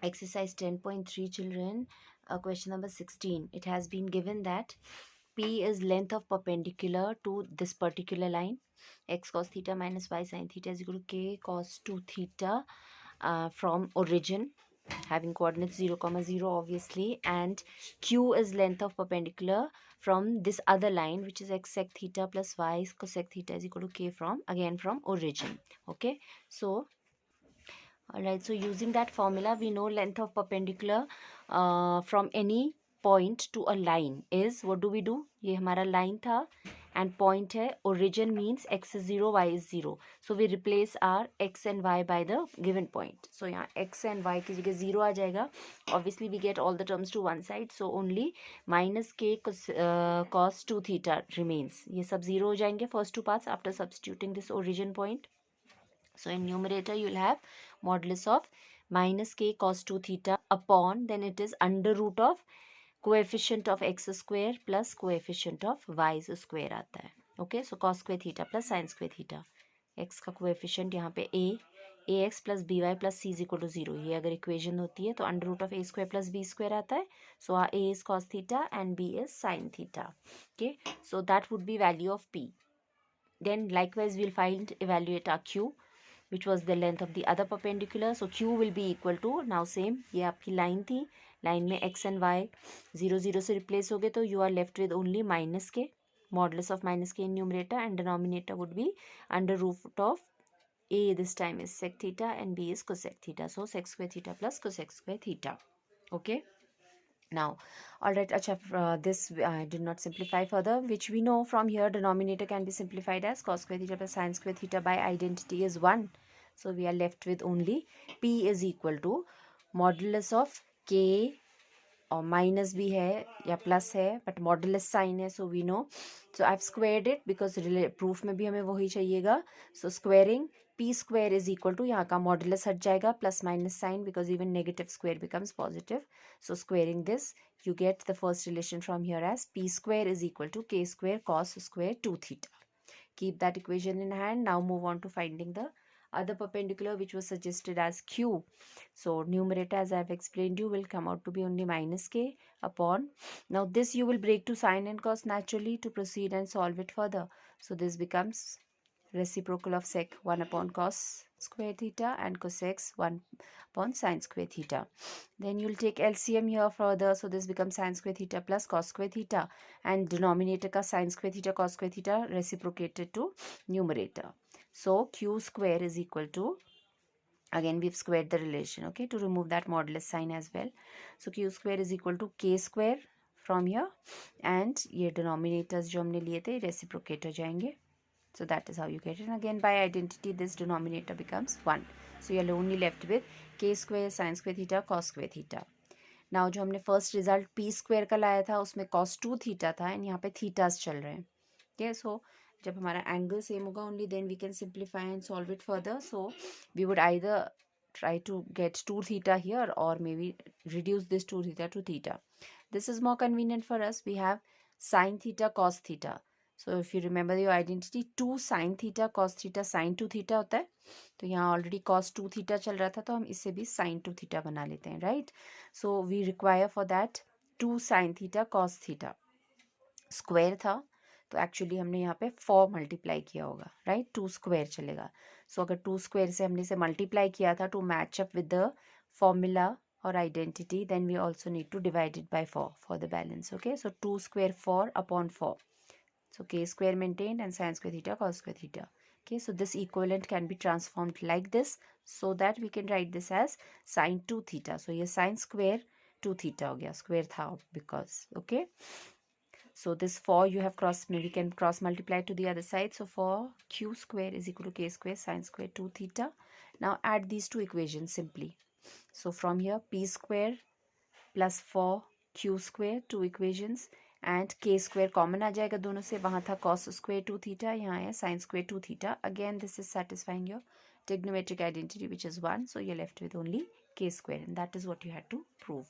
Exercise 10.3 children, question number 16. It has been given that P is length of perpendicular to this particular line, x cos theta minus y sin theta is equal to k cos 2 theta from origin having coordinates 0, 0 obviously, and Q is length of perpendicular from this other line which is x sec theta plus y cosec theta is equal to k from origin. Okay, so alright, so using that formula we know length of perpendicular from any point to a line is, what do we do, ये हमारा line था and point है, origin means x is 0 y is 0, so we replace our x and y by the given point. So यहाँ x and y की जगह 0 आ जाएगा, obviously we get all the terms to one side, so only minus k cos 2 theta remains. ये सब 0 हो जाएंगे first two parts after substituting this origin point. So in numerator you will have modulus of minus k cos 2 theta upon, then it is under root of coefficient of x square plus coefficient of y square आता है. Okay, so cos square theta plus sin square theta. x का coefficient यहाँ पे ax plus by plus c is equal to 0. ये अगर equation होती है तो under root of a square plus b square आता है. So our a is cos theta and b is sin theta. Okay, so that would be value of p. Then likewise we'll evaluate our q, which was the length of the other perpendicular. So q will be equal to, now same, ये आपकी line थी, line में x and y 0 0 से replace हो गए, तो you are left with only minus k, modulus of minus k in numerator, and denominator would be under root of a this time is sec theta and b is cosec theta. So sec square theta plus cosec square theta. Okay. Now, all right, acha, this I did not simplify further, which we know from here denominator can be simplified as cos square theta plus sin square theta by identity is 1. So we are left with only P is equal to modulus of K, और minus भी है या plus है but modulus sign है, so we know. So I have squared it because proof में भी हमें वही चाहिएगा. So squaring P square is equal to, यहाँ का मॉडुलस हट जाएगा, plus minus sign because even negative square becomes positive. So squaring this you get the first relation from here as p square is equal to k square cos square 2 theta. Keep that equation in hand. Now move on to finding the other perpendicular which was suggested as q. So numerator, as I have explained you, will come out to be only minus k upon, now this you will break to sin and cos naturally to proceed and solve it further. So this becomes reciprocal of sec 1 upon cos square theta and cosec 1 upon sin square theta. Then you'll take LCM here further, so this becomes sin square theta plus cos square theta, and denominator ka sin square theta cos square theta reciprocated to numerator. So q square is equal to, again we've squared the relation, okay, to remove that modulus sign as well. So q square is equal to k square from here, and ये denominators जो हमने लिए थे reciprocate हो जाएंगे. So that is how you get it. And again by identity this denominator becomes 1. So you're only left with k square sin square theta cos square theta. Now जो हमने first result p square का लाया था उसमें cos 2 theta था, and यहाँ पे thetas चल रहे हैं. Okay, so जब हमारा angle same होगा only then we can simplify and solve it further. So we would either try to get 2 theta here or maybe reduce this 2 theta to theta. This is more convenient for us. We have sin theta cos theta. So if you remember your identity, 2 sin theta cos theta sin 2 theta होता है, तो यहाँ already cos 2 theta चल रहा था तो हम इसे भी sin 2 theta बना लेते हैं, right? So we require for that 2 sin theta cos theta. Square था तो actually हमने यहाँ पे 4 multiply किया होगा, right? 2 square चलेगा. So अगर 2 square से हमने इसे multiply किया था to match up with the formula or identity, then we also need to divide it by 4 for the balance. Okay, so 2 square 4 upon 4. So k square maintained and sin square theta cos square theta. Okay, so this equivalent can be transformed like this so that we can write this as sin 2 theta. So ये sin square 2 theta हो गया, square था because, okay. So this 4 you have we can cross multiply to the other side. So 4 q square is equal to k square sin square 2 theta. Now add these two equations simply. So from here p square plus 4 q square, two equations, and k square common आ जाएगा दोनों से, वहाँ था cos square 2 theta, यहाँ है sin square 2 theta. Again this is satisfying your trigonometric identity which is 1, so you're left with only k square, and that is what you had to prove.